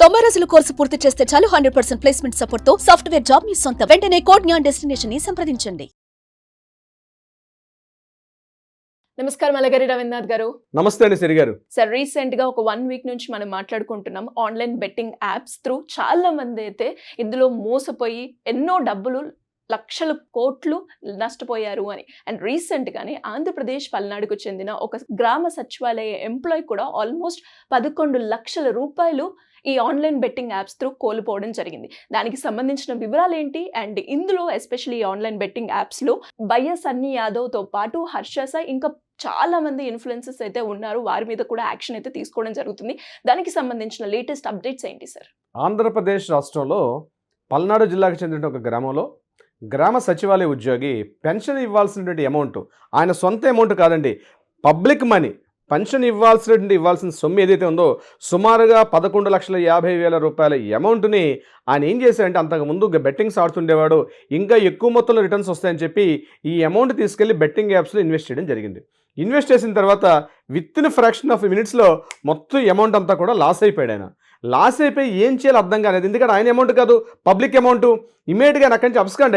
90 రోజుల కోర్సు పూర్తి చేస్తే చాలు 100% ప్లేస్మెంట్ సపోర్ట్ తో సాఫ్ట్వేర్ జాబ్ మీ సొంతం. వెంటనే కోడ్ జ్ఞాన్ డెస్టినేషన్ ని సంప్రదించండి. నమస్కారం అలగారి రవీంద్రనాథ్ గారు. నమస్తే అండి సిరి గారు. సార్, రీసెంట్ గా ఒక 1 వీక్ నుంచి మనం మాట్లాడుకుంటున్నాం ఆన్లైన్ బెట్టింగ్ యాప్స్ త్రూ చాలా మంది అయితే ఇందులో మోసపోయి ఎన్నో డబ్బులు లక్షల కోట్లు నష్టపోయారు అని. అండ్ రీసెంట్ గానే ఆంధ్రప్రదేశ్ పల్నాడుకు చెందిన ఒక గ్రామ సచివాలయ ఎంప్లాయ్ కూడా ఆల్మోస్ట్ 11 లక్షల రూపాయలు ఈ ఆన్లైన్ బెట్టింగ్ యాప్స్ త్రూ కోల్పోవడం జరిగింది. దానికి సంబంధించిన వివరాలు ఏంటి, అండ్ ఇందులో ఎస్పెషల్లీ ఈ ఆన్లైన్ బెట్టింగ్ యాప్స్ లో బయ్య సన్నీ యాదవ్ తో పాటు హర్ష సాయి ఇంకా చాలా మంది ఇన్ఫ్లుయెన్సర్స్ అయితే ఉన్నారు. వారి మీద కూడా యాక్షన్ అయితే తీసుకోవడం జరుగుతుంది. దానికి సంబంధించిన లేటెస్ట్ అప్డేట్స్ ఏంటి సార్? ఆంధ్రప్రదేశ్ రాష్ట్రంలో పల్నాడు జిల్లాకు చెందిన ఒక గ్రామంలో గ్రామ సచివాలయ ఉద్యోగి పెన్షన్ ఇవ్వాల్సినటువంటి అమౌంట్, ఆయన సొంత అమౌంట్ కాదండి, పబ్లిక్ మనీ, పెన్షన్ ఇవ్వాల్సిన సొమ్ము ఏదైతే ఉందో సుమారుగా 11,50,000 రూపాయల అమౌంట్ని ఆయన ఏం చేశారంటే, అంతకుముందు బెట్టింగ్స్ ఆడుతుండేవాడు, ఇంకా ఎక్కువ మొత్తంలో రిటర్న్స్ వస్తాయని చెప్పి ఈ అమౌంట్ తీసుకెళ్లి బెట్టింగ్ యాప్స్లో ఇన్వెస్ట్ చేయడం జరిగింది. ఇన్వెస్ట్ చేసిన తర్వాత విత్ ఇన్ ఫ్రాక్షన్ ఆఫ్ మినిట్స్లో మొత్తం అమౌంట్ అంతా కూడా లాస్ అయిపోయాడు. ఆయన లాస్ అయిపోయి ఏం చేయాలో అర్థం కాలేదు. ఎందుకంటే ఆయన అమౌంట్ కాదు, పబ్లిక్ అమౌంట్. ఇమీడియట్గా నాకు నుంచి అబ్స్కాండ్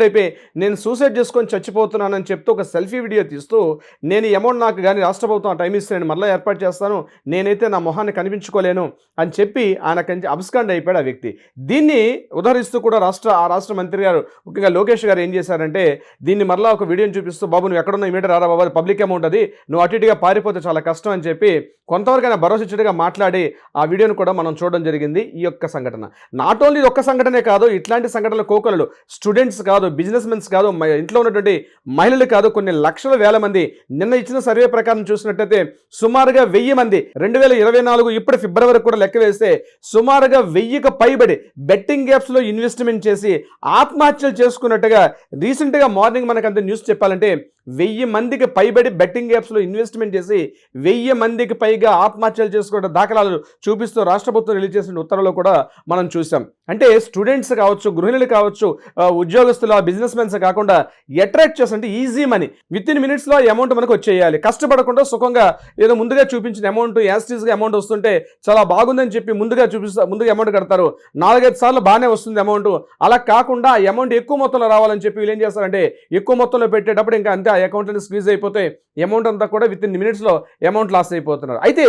అయిపోయి నేను సూసైడ్ చేసుకొని చచ్చిపోతున్నానని చెప్తూ ఒక సెల్ఫీ వీడియో తీస్తూ, నేను ఈ అమౌంట్ నాకు కానీ రాష్ట్ర ప్రభుత్వం టైం ఇస్తే నేను మళ్ళీ ఏర్పాటు చేస్తాను, నేనైతే నా మొహాన్ని కనిపించుకోలేను అని చెప్పి ఆయన నుంచి అబ్స్కాండ్ అయిపోయాడు ఆ వ్యక్తి. దీన్ని ఉదహరిస్తూ కూడా ఆ రాష్ట్ర మంత్రి గారు, ముఖ్యంగా లోకేష్ గారు ఏం చేశారంటే, దీన్ని మరలా ఒక వీడియోని చూపిస్తూ, బాబు నువ్వు ఎక్కడున్నా ఇమీడియట్ రారా బాబు, పబ్లిక్ అమౌంట్ అది, నువ్వు అటు ఇటుగా పారిపోతే చాలా కష్టం అని చెప్పి కొంతవరకు ఆయన భరోసా ఇచ్చేట్టుగా మాట్లాడి ఆ వీడియోను కూడా మనం చూడడం జరిగింది. ఈ యొక్క సంఘటన నాట్ ఓన్లీ ఒక్క సంఘటనే కాదు, ఇట్లాంటి సంఘటనలు కోకొలలు, స్టూడెంట్స్ కాదు, బిజినెస్ మెన్స్ కాదు, ఇంట్లో ఉన్నటువంటి మహిళలు కాదు, కొన్ని లక్షల వేల మంది. నిన్న ఇచ్చిన సర్వే ప్రకారం చూసినట్టయితే సుమారుగా 1000 మంది 2024 ఇప్పుడు ఫిబ్రవరి కూడా లెక్క వేస్తే సుమారుగా 1000కు పైబడి బెట్టింగ్ యాప్స్లో ఇన్వెస్ట్మెంట్ చేసి ఆత్మహత్యలు చేసుకున్నట్టుగా రీసెంట్గా మార్నింగ్ మనకంత న్యూస్ చెప్పాలంటే 1000 మందికి పైబడి బెట్టింగ్ యాప్స్లో ఇన్వెస్ట్మెంట్ చేసి 1000 మందికి పైగా ఆత్మహత్యలు చేసుకున్న దాఖలాలు చూపిస్తూ రాష్ట్ర ప్రభుత్వం రిలీజ్ చేసిన ఉత్తర్వులో కూడా మనం చూసాం. అంటే స్టూడెంట్స్ కావచ్చు, గృహిణులు కావచ్చు, ఉద్యోగస్తులు, బిజినెస్ మెన్స్ కాకుండా అట్రాక్ట్ చేస్తుంటే ఈజీ మనీ విత్ ఇన్ మినిట్స్లో అమౌంట్ మనకు వచ్చేయాలి. కష్టపడకుండా సుఖంగా ఏదో ముందుగా చూపించిన అమౌంట్ యాస్టీస్గా అమౌంట్ వస్తుంటే చాలా బాగుందని చెప్పి ముందుగా అమౌంట్ కడతారు. 4-5 సార్లు బాగానే వస్తుంది అమౌంట్. అలా కాకుండా ఆ అమౌంట్ ఎక్కువ మొత్తంలో రావాలని చెప్పి వీళ్ళు ఏం చేస్తారంటే, ఎక్కువ మొత్తంలో పెట్టేటప్పుడు ఇంకా అంతే అకౌంట్ స్క్వీజ్ అయిపోతే అమౌంట్ అంతా కూడా విత్ ఇన్ మినిట్స్లో అమౌంట్ లాస్ అయిపోతున్నారు. అయితే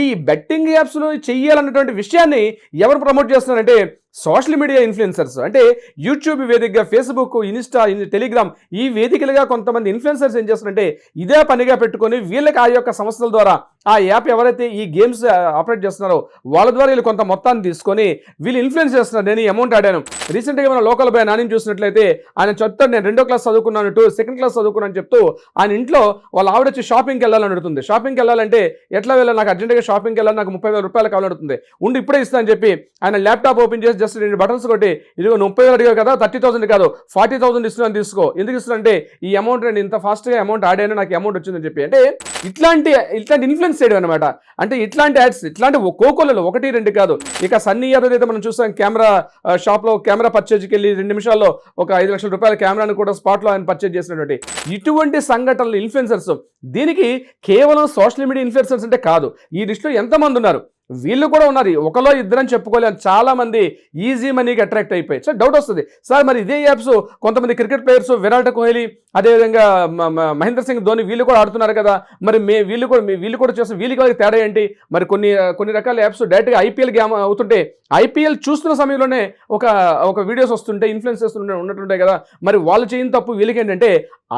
ఈ బెట్టింగ్ యాప్స్లో చెయ్యాలన్నటువంటి విషయాన్ని ఎవరు ప్రమోట్ చేస్తున్నారంటే, సోషల్ మీడియా ఇన్ఫ్లుయెన్సర్స్. అంటే యూట్యూబ్ వేదికగా, ఫేస్బుక్, ఇన్స్టా, టెలిగ్రామ్ ఈ వేదికలుగా కొంతమంది ఇన్ఫ్లుయెన్సర్స్ ఏం చేస్తున్నారంటే, ఇదే పనిగా పెట్టుకొని వీళ్ళకి ఆ యొక్క సంస్థల ద్వారా ఆ యాప్ ఎవరైతే ఈ గేమ్స్ ఆపరేట్ చేస్తున్నారో వాళ్ళ ద్వారా వీళ్ళు కొంత మొత్తాన్ని తీసుకొని వీళ్ళు ఇన్ఫ్లుయెన్స్ చేస్తున్నారు. నేను ఈ అమౌంట్ ఆడాను. రీసెంట్గా మన లోకల్ బాయ్ నాని చూసినట్లయితే ఆయన చెప్తాడు, నేను 2వ క్లాస్ చదువుకున్నాను, 2nd క్లాస్ చదువుకున్నాను చెప్తూ ఆయన ఇంట్లో వాళ్ళ ఆవిడ వచ్చి షాపింగ్కి వెళ్ళాలని అడుగుతుంది. షాపింగ్కి వెళ్ళాలంటే ఎట్లా వెళ్ళాలి, నాకు అర్జెంట్గా షాపింగ్కి వెళ్ళాలి, నాకు 30,000 రూపాయలు కావాలని అడుగుతుంది. ఉండి ఇప్పుడే ఇస్తా అని చెప్పి ఆయన ల్యాప్టాప్ ఓపెన్ చేసి జస్ట్ 2 బటన్స్ కొట్టి, ఇదిగో 30,000 అడిగావు కదా, 30,000 కాదు 40,000 ఇస్తున్నాను తీసుకో. ఎందుకు ఇస్తున్నంటే ఈ అమౌంట్ నేను ఇంత ఫాస్ట్గా అమౌంట్ ఆడాను, నాకు అమౌంట్ వచ్చిందని చెప్పి. అంటే ఇట్లాంటి ఇన్ఫ్లుయెన్స్ చేయడం అనమాట. అంటే ఇట్లాంటి యాడ్స్, ఇట్లాంటి కోకొలలో 1-2 కాదు. ఇక సన్నీ యాదవ్ అయితే మనం చూస్తాం, కెమెరా షాప్లో కెమెరా పర్చేజ్కి వెళ్ళి 2 నిమిషాల్లో ఒక 5 లక్షల రూపాయల కెమెరాను కూడా స్పాట్లో ఆయన పర్చేజ్ చేసినటువంటి ఇటువంటి సంఘటనలు ఇన్ఫ్లుయెన్సర్స్. దీనికి కేవలం సోషల్ మీడియా ఇన్ఫ్లుయెన్సర్స్ అంటే కాదు, ఈ లిస్టులో ఎంతమంది ఉన్నారు, వీళ్ళు కూడా ఉన్నారు. ఒకలో ఇద్దరని చెప్పుకోలేని చాలా మంది ఈజీ మనీకి అట్రాక్ట్ అయిపోయి. సో డౌట్ వస్తుంది, సార్ మరి ఇదే యాప్స్ కొంతమంది క్రికెట్ ప్లేయర్స్, విరాట్ కోహ్లీ, అదేవిధంగా మహేంద్ర సింగ్ ధోని వీళ్ళు కూడా ఆడుతున్నారు కదా, మరి వీళ్ళు కూడా చేస్తే వీళ్ళకి తేడా ఏంటి? మరి కొన్ని రకాల యాప్స్ డైరెక్ట్గా ఐపీఎల్ గేమ్ అవుతుంటే ఐపీఎల్ చూస్తున్న సమయంలోనే ఒక వీడియోస్ వస్తుంటే ఇన్ఫ్లుయెన్స్ ఉన్నట్టుంటాయి కదా, మరి వాళ్ళు చేయని తప్పు వీళ్ళకి ఏంటంటే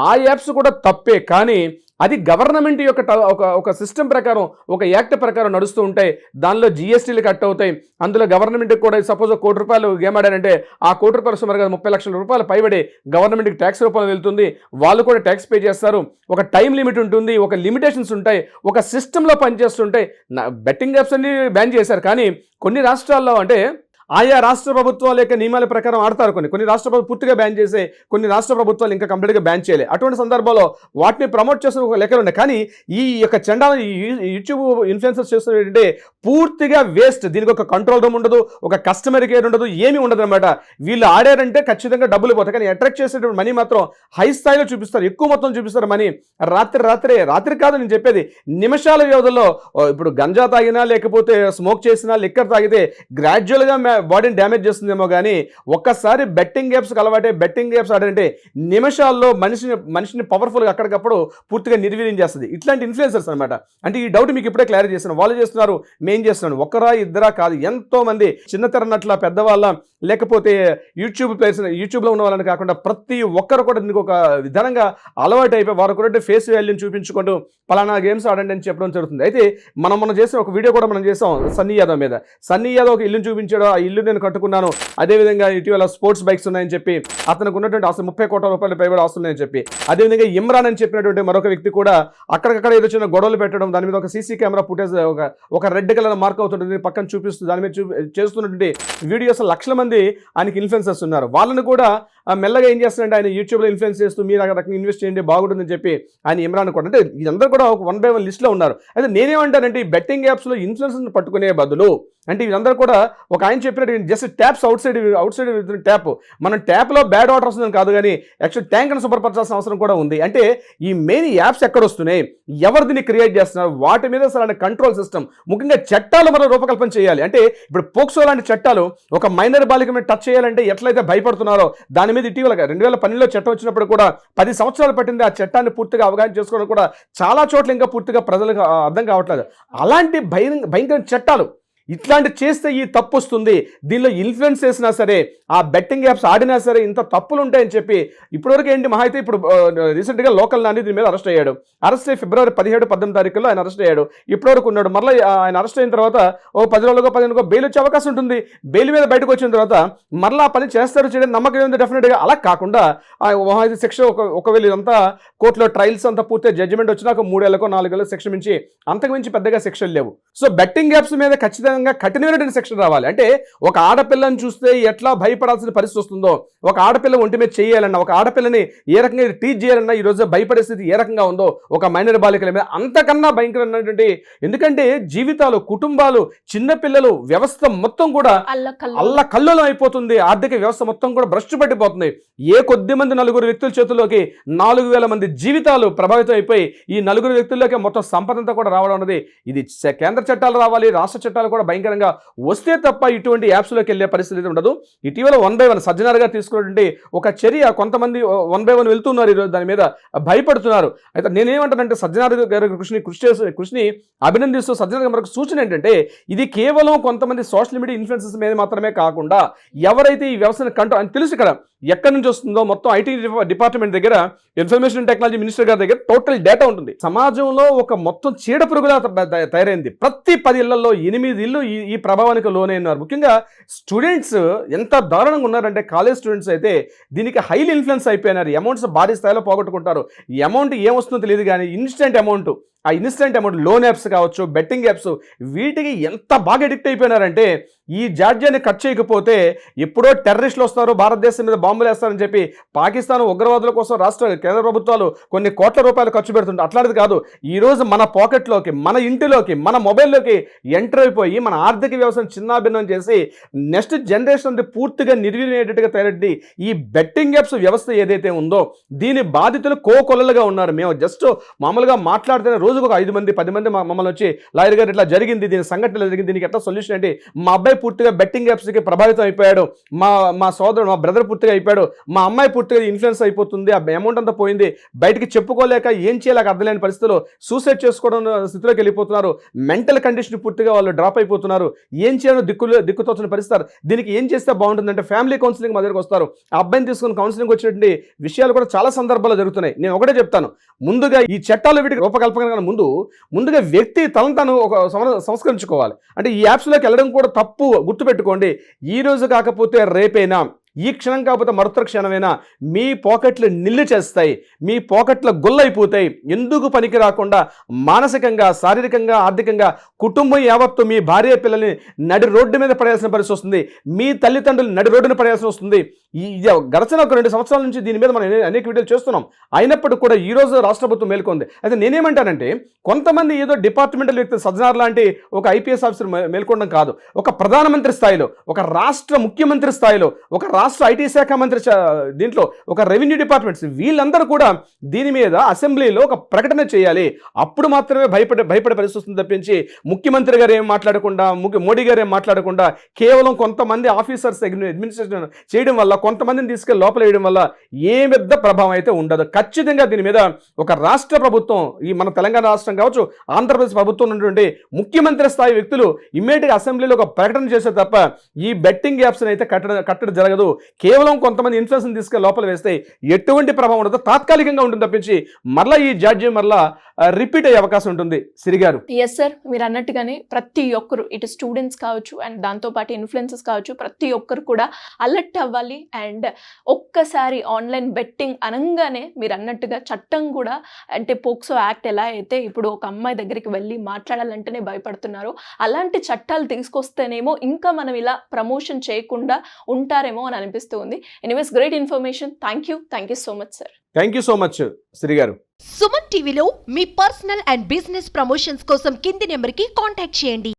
ఆ యాప్స్ కూడా తప్పే, కానీ అది గవర్నమెంట్ యొక్క ఒక సిస్టమ్ ప్రకారం, ఒక యాక్ట్ ప్రకారం నడుస్తూ ఉంటాయి. దానిలో జిఎస్టీలు కట్ అవుతాయి. అందులో గవర్నమెంట్కి కూడా సపోజ్ 1 కోటి రూపాయలు గేమ్ ఆడారంటే ఆ 1 కోటి రూపాయలు సుమారుగా 30 లక్షల రూపాయలు పైబడి గవర్నమెంట్కి ట్యాక్స్ రూపంలో వెళ్తుంది. వాళ్ళు కూడా ట్యాక్స్ పే చేస్తారు. ఒక టైం లిమిట్ ఉంటుంది, ఒక లిమిటేషన్స్ ఉంటాయి, ఒక సిస్టంలో పనిచేస్తుంటాయి. బెట్టింగ్ యాప్స్ అన్ని బ్యాన్ చేశారు, కానీ కొన్ని రాష్ట్రాల్లో అంటే ఆయా రాష్ట్ర ప్రభుత్వాల యొక్క నియమాల ప్రకారం ఆడతారు. కొన్ని రాష్ట్ర ప్రభుత్వం పూర్తిగా బ్యాన్ చేసే, కొన్ని రాష్ట్ర ప్రభుత్వాలు ఇంకా కంప్లీట్గా బ్యాన్ చేయలే. అటువంటి సందర్భంలో వాటిని ప్రమోట్ చేస్తున్న ఒక లెక్కలు ఉన్నాయి. కానీ ఈ యొక్క చండాల యూట్యూబ్ ఇన్ఫ్లుయెన్సర్స్ చేస్తున్నట్టే పూర్తిగా వేస్ట్. దీనికి ఒక కంట్రోల్ రూమ్ ఉండదు, ఒక కస్టమర్ కేర్ ఉండదు, ఏమీ ఉండదు అనమాట. వీళ్ళు ఆడారంటే ఖచ్చితంగా డబ్బులు పోతాయి. కానీ అట్రాక్ట్ చేసేటువంటి మనీ మాత్రం హై స్థాయిలో చూపిస్తారు, ఎక్కువ మొత్తం చూపిస్తారు మనీ. రాత్రి కాదు నేను చెప్పేది, నిమిషాల వ్యవధిలో. ఇప్పుడు గంజా తాగినా లేకపోతే స్మోక్ చేసినా లిక్కర్ తాగితే గ్రాడ్యువల్గా బాడీని డ్యామేజ్ చేస్తుందేమో, కానీ ఒక్కసారి బెట్టింగ్ యాప్స్కి అలవాటే బెట్టింగ్ యాప్స్ ఆడంటే నిమిషాల్లో మనిషిని పవర్ఫుల్గా అక్కడికప్పుడు పూర్తిగా నిర్వీర్యం చేస్తుంది. ఇట్లాంటి ఇన్ఫ్లుయెన్సర్స్ అనమాట. అంటే ఈ డౌట్ మీకు ఇప్పుడే క్లారిటీ చేస్తున్నాను. వాళ్ళు చేస్తున్నారు, మేం చేస్తున్నాను. ఒకరా ఇద్దరా కాదు, ఎంతో మంది చిన్న తెరనట్ల పెద్దవాళ్ళ, లేకపోతే యూట్యూబ్లో ఉన్న వాళ్ళని కాకుండా ప్రతి ఒక్కరు కూడా దీనికి ఒక విధానంగా అలవాటు అయిపోయి వారు కూడా ఫేస్ వాల్యూని చూపించుకుంటూ పలానా గేమ్స్ ఆడండి అని చెప్పడం జరుగుతుంది. అయితే మనం చేసిన ఒక వీడియో కూడా మనం చేసాం సన్నీ యాదవ్ మీద. సన్నీ యాదవ్ ఒక ఇల్లుని చూపించాడు, ఆ ఇల్లు నేను కట్టుకున్నాను, అదేవిధంగా ఇటీవల స్పోర్ట్స్ బైక్స్ ఉన్నాయని చెప్పి, అతనికి ఉన్నటువంటి ఆస్తులు 30 కోట్ల రూపాయలు పైబడి ఆస్తున్నాయని చెప్పి, అదేవిధంగా ఇమ్రాన్ అని చెప్పినటువంటి మరొక వ్యక్తి కూడా అక్కడికక్కడ ఏదో చిన్న గొడవలు పెట్టడం, దాని మీద ఒక సీసీ కెమెరా ఫుటేజ్ ఒక రెడ్ కలర్ మార్క్ అవుతుంటుంది పక్కన చూపిస్తూ దాని మీద చేస్తున్నటువంటి వీడియోస్ లక్షల మంది ఆయనకి ఇన్ఫ్లుయెన్సర్స్ ఉన్నారు. వాళ్ళని కూడా మెల్లగా ఏం చేస్తారంటే ఆయన యూట్యూబ్లో ఇన్ఫ్లుయెన్స్ చేస్తూ మీరు ఆ రకంగా ఇన్వెస్ట్ చేయండి బాగుంటుందని చెప్పి ఆయన ఇమ్రాన్ కూడా, అంటే ఇదందరూ కూడా ఒక 1 by 1 లిస్ట్లో ఉన్నారు. అయితే నేనేమంటానంటే ఈ బెట్టింగ్ యాప్స్లో ఇన్ఫ్లుయెన్సర్ని పట్టుకునే బదులు, అంటే వీళ్ళందరూ కూడా ఒక ఆయన చెప్పినట్టు just taps out side tap, మనం ట్యాప్లో బ్యాడ్ వాటర్ వస్తుందని కాదు, కానీ యాక్చువల్ ట్యాంక్ అని శుభ్రపరచాల్సిన అవసరం కూడా ఉంది. అంటే ఈ మెయిన్ యాప్స్ ఎక్కడ వస్తున్నాయి, ఎవరు దీన్ని క్రియేట్ చేస్తున్నారు, వాటి మీద అసలు కంట్రోల్ సిస్టమ్, ముఖ్యంగా చట్టాలు మనం రూపకల్పన చేయాలి. అంటే ఇప్పుడు పోక్సో లాంటి చట్టాలు ఒక మైనర్ బాలిక మీద టచ్ చేయాలంటే ఎట్లయితే భయపడుతున్నారో, దాని మీద ఇటీవల 2012లో చట్టం వచ్చినప్పుడు కూడా 10 సంవత్సరాలు పట్టింది ఆ చట్టాన్ని పూర్తిగా అవగాహన చేసుకోవడం కూడా చాలా చోట్ల ఇంకా పూర్తిగా ప్రజలకు అర్థం కావట్లేదు. అలాంటి భయంకర చట్టాలు ఇట్లాంటి చేస్తే ఈ తప్పు వస్తుంది, దీనిలో ఇన్ఫ్లుయెన్స్ చేసినా సరే, ఆ బెట్టింగ్ యాప్స్ ఆడినా సరే ఇంత తప్పులు ఉంటాయని చెప్పి ఇప్పటివరకు ఏంటి మహా అయితే ఇప్పుడు రీసెంట్గా లోకల్ నాని దీని మీద అరెస్ట్ అయ్యాడు. అరెస్ట్ అయ్యి ఫిబ్రవరి 17-18 తారీఖుల్లో ఆయన అరెస్ట్ అయ్యాడు. ఇప్పటివరకు ఉన్నాడు. మళ్ళీ ఆయన అరెస్ట్ అయిన తర్వాత 10 రోజులుగా 15 బెయిల్ వచ్చే అవకాశం ఉంటుంది. బెయిల్ మీద బయటకు వచ్చిన తర్వాత మళ్ళీ ఆ పని చేస్తారు చేయడం నమ్మకం ఉంది డెఫినెట్గా. అలా కాకుండా శిక్ష ఒకవేళ ఇదంతా కోర్టులో ట్రయల్స్ అంతా పూర్తి జడ్జిమెంట్ వచ్చినాక 3 ఏళ్ళకో 4 ఏళ్ళకో శిక్ష మించి అంతకు మించి పెద్దగా శిక్షలు లేవు. సో బెట్టింగ్ యాప్స్ మీద ఖచ్చితంగా కఠినమైనటువంటి శిక్ష రావాలి. అంటే ఒక ఆడపిల్లని చూస్తే ఎట్లా భయపడాల్సిన పరిస్థితి వస్తుందో, ఒక ఆడపిల్ల ఒంటి మీద చేయాలన్నా, ఒక ఆడపిల్లని ఏ రకంగా టీచ్ చేయాలన్నా ఈ రోజు భయపడే స్థితి ఏ రకంగా ఉందో ఒక మైనర్ బాలికల మీద, అంతకన్నా భయంకరమైనటువంటి, ఎందుకంటే జీవితాలు, కుటుంబాలు, చిన్నపిల్లలు, వ్యవస్థ మొత్తం కూడా అల్లకల్లోలం అయిపోతుంది. ఆర్థిక వ్యవస్థ మొత్తం కూడా భ్రష్టు పట్టిపోతుంది. ఏ కొద్ది మంది 4 వ్యక్తుల చేతుల్లోకి 4,000 మంది జీవితాలు ప్రభావితం అయిపోయి ఈ 4 వ్యక్తుల్లోకి మొత్తం సంపదంతా కూడా రావడం అన్నది, ఇది కేంద్ర చట్టాలు రావాలి, రాష్ట్ర చట్టాలు కూడా భయంకరంగా వస్తే తప్ప ఇటువంటి యాప్స్లోకి వెళ్ళే పరిస్థితి ఉండదు. ఇటీవల 1 by 1 సజ్జనార్ గారు తీసుకున్నటువంటి ఒక చర్య, కొంతమంది 1 by 1 వెళ్తున్నారు ఈరోజు, దాని మీద భయపడుతున్నారు. అయితే నేనేమంటానంటే సజ్జనార్ గారి కృషిని అభినందిస్తూ సజ్జనార్ గారి మరొక సూచన ఏంటంటే, ఇది కేవలం కొంతమంది సోషల్ మీడియా ఇన్ఫ్లుయెన్సర్స్ మీద మాత్రమే కాకుండా ఎవరైతే ఈ వ్యవస్థను కంట్రోల్ అని తెలుసు ఇక్కడ ఎక్కడి నుంచి వస్తుందో మొత్తం ఐటీ డిపార్ట్మెంట్ దగ్గర, ఇన్ఫర్మేషన్ టెక్నాలజీ మినిస్టర్ గారి దగ్గర టోటల్ డేటా ఉంటుంది. సమాజంలో ఒక మొత్తం చీడ పురుగులా తయారైంది. ప్రతి 10 ఇళ్లలో 8 ఇళ్ళు ఈ ప్రభావానికి లోనైనారు. ముఖ్యంగా స్టూడెంట్స్ ఎంత దారుణంగా ఉన్నారంటే, కాలేజ్ స్టూడెంట్స్ అయితే దీనికి హైలీ ఇన్ఫ్లుయెన్స్ అయిపోయినారు. అమౌంట్స్ భారీ స్థాయిలో పోగొట్టుకుంటారు. ఈ అమౌంట్ ఏమొస్తుందో తెలియదు, కానీ ఇన్స్టెంట్ అమౌంట్ లోన్ యాప్స్ కావచ్చు, బెట్టింగ్ యాప్స్, వీటికి ఎంత బాగా అడిక్ట్ అయిపోయినారంటే, ఈ జాడ్యాన్ని కట్ చేయకపోతే ఎప్పుడో టెర్రరిస్టులు వస్తారు, భారతదేశం మీద బాంబులు వేస్తారని చెప్పి పాకిస్తాన్ ఉగ్రవాదుల కోసం కేంద్ర ప్రభుత్వాలు కొన్ని కోట్ల రూపాయలు ఖర్చు పెడుతుంటారు. అట్లాంటిది కాదు, ఈరోజు మన పాకెట్లోకి, మన ఇంటిలోకి, మన మొబైల్లోకి ఎంటర్ అయిపోయి మన ఆర్థిక వ్యవస్థను చిన్నాభిన్నం చేసి నెక్స్ట్ జనరేషన్ పూర్తిగా నిర్వీర్యమయ్యేటట్టుగా తయారయ్యి ఈ బెట్టింగ్ యాప్స్ వ్యవస్థ ఏదైతే ఉందో దీని బాధితులు కోకొల్లలుగా ఉన్నారు. మేము జస్ట్ మామూలుగా మాట్లాడితేనే రోజుకు ఒక 5 మంది 10 మంది మమ్మల్ని వచ్చి, లాయర్ గారు ఇట్లా జరిగింది, దీని సంఘటన జరిగింది, దీనికి ఎట్లా సొల్యూషన్ ఏంటి, మా అబ్బాయి పూర్తిగా బెట్టింగ్ యాప్స్కి ప్రభావితం అయిపోయాడు, మా సోదరుడు, మా బ్రదర్ పూర్తిగా అయిపోయాడు, మా అమ్మాయి పూర్తిగా ఇన్ఫ్లుయెన్స్ అయిపోతుంది, ఆ అమౌంట్ అంతా పోయింది, బయటికి చెప్పుకోలేక ఏం చేయలేక అర్థలేని పరిస్థితుల్లో సూసైడ్ చేసుకోవడం స్థితిలోకి వెళ్ళిపోతున్నారు, మెంటల్ కండిషన్ పూర్తిగా వాళ్ళు డ్రాప్ అయిపోతున్నారు, ఏం చేయాలో దిక్కుతోచిన పరిస్థితి. దీనికి ఏం చేస్తే బాగుంటుందంటే ఫ్యామిలీ కౌన్సిలింగ్ మా దగ్గరకు వస్తారు. ఆ అబ్బాయిని తీసుకుని కౌన్సిలింగ్ వచ్చినటువంటి విషయాలు కూడా చాలా సందర్భాల్లో జరుగుతున్నాయి. నేను ఒకటే చెప్తాను, ముందుగా ఈ చట్టాలు వీటికి రూపకల్పన ముందుగా వ్యక్తి తనను తాను ఒక సంస్కరించుకోవాలి. అంటే ఈ యాప్స్లోకి వెళ్ళడం కూడా తప్పు, గుర్తుపెట్టుకోండి. ఈ రోజు కాకపోతే రేపైనా ఈ క్షణం కాకపోతే మరొక క్షణమైనా మీ పాకెట్లు నిల్లు చేస్తాయి, మీ పాకెట్ల గుల్లైపోతాయి. ఎందుకు పనికి రాకుండా మానసికంగా, శారీరకంగా, ఆర్థికంగా కుటుంబం యావత్తు మీ భార్య పిల్లల్ని నడి రోడ్డు మీద పడేయాల్సిన పరిస్థితి వస్తుంది, మీ తల్లిదండ్రులు నడి రోడ్డున పడేయాల్సి వస్తుంది. గడచిన ఒక 2 సంవత్సరాల నుంచి దీని మీద మనం అనేక వీడియోలు చేస్తున్నాం. అయినప్పటికీ కూడా ఈ రోజు రాష్ట్ర ప్రభుత్వం మేల్కొంది. అయితే నేనేమంటానంటే, కొంతమంది ఏదో డిపార్ట్మెంటల్ వ్యక్తి సజ్జనార్ లాంటి ఒక ఐపీఎస్ ఆఫీసర్ మేల్కొనడం కాదు, ఒక ప్రధానమంత్రి స్థాయిలో, ఒక రాష్ట్ర ముఖ్యమంత్రి స్థాయిలో, ఒక రాష్ట్ర ఐటీ శాఖ మంత్రి దీంట్లో, ఒక రెవెన్యూ డిపార్ట్మెంట్స్, వీళ్ళందరూ కూడా దీని మీద అసెంబ్లీలో ఒక ప్రకటన చేయాలి. అప్పుడు మాత్రమే భయపడే పరిస్థితి వస్తుంది తప్పించి ముఖ్యమంత్రి గారు ఏం మాట్లాడకుండా, మోడీ గారు ఏం మాట్లాడకుండా, కేవలం కొంతమంది ఆఫీసర్స్ అడ్మినిస్ట్రేషన్ చేయడం వల్ల, కొంతమందిని తీసుకెళ్లి లోపల వేయడం వల్ల ఏ పెద్ద ప్రభావం అయితే ఉండదు. ఖచ్చితంగా దీని మీద ఒక రాష్ట్ర ప్రభుత్వం, ఈ మన తెలంగాణ రాష్ట్రం కావచ్చు, ఆంధ్రప్రదేశ్ ప్రభుత్వం ఉన్నటువంటి ముఖ్యమంత్రి స్థాయి వ్యక్తులు ఇమ్మీడియట్గా అసెంబ్లీలో ఒక ప్రకటన చేస్తే తప్ప ఈ బెట్టింగ్ యాప్స్ అయితే కట్టడం జరగదు. కేవలం కొంతమంది ఇన్ఫ్లుయెన్స్ తీసుకెళ్లి లోపల వేస్తే ఎటువంటి ప్రభావం ఉండదు, తాత్కాలికంగా ఉంటుంది తప్పించి మరలా ఈ జాడ్యం మరలా రిపీట్ అయ్యే అవకాశం ఉంటుంది. సిరిగారు, ఎస్ సార్, మీరు అన్నట్టుగానే ప్రతి ఒక్కరు, ఇటు స్టూడెంట్స్ కావచ్చు అండ్ దాంతోపాటు ఇన్ఫ్లుయెన్సెస్ కావచ్చు, ప్రతి ఒక్కరు కూడా అలర్ట్ అవ్వాలి. అండ్ ఒక్కసారి ఆన్లైన్ బెట్టింగ్ అనగానే మీరు అన్నట్టుగా చట్టం కూడా, అంటే పోక్సో యాక్ట్ ఎలా అయితే ఇప్పుడు ఒక అమ్మాయి దగ్గరికి వెళ్ళి మాట్లాడాలంటేనే భయపడుతున్నారు, అలాంటి చట్టాలు తీసుకొస్తేనేమో ఇంకా మనం ఇలా ప్రమోషన్ చేయకుండా ఉంటారేమో అని అనిపిస్తుంది. Anyways, great information. Thank you so much sir. Thank you so much సిరిగారు. సుమన్ టీవీలో మీ పర్సనల్ అండ్ బిజినెస్ ప్రమోషన్స్ కోసం కింది నెంబర్కి కాంటాక్ట్ చేయండి.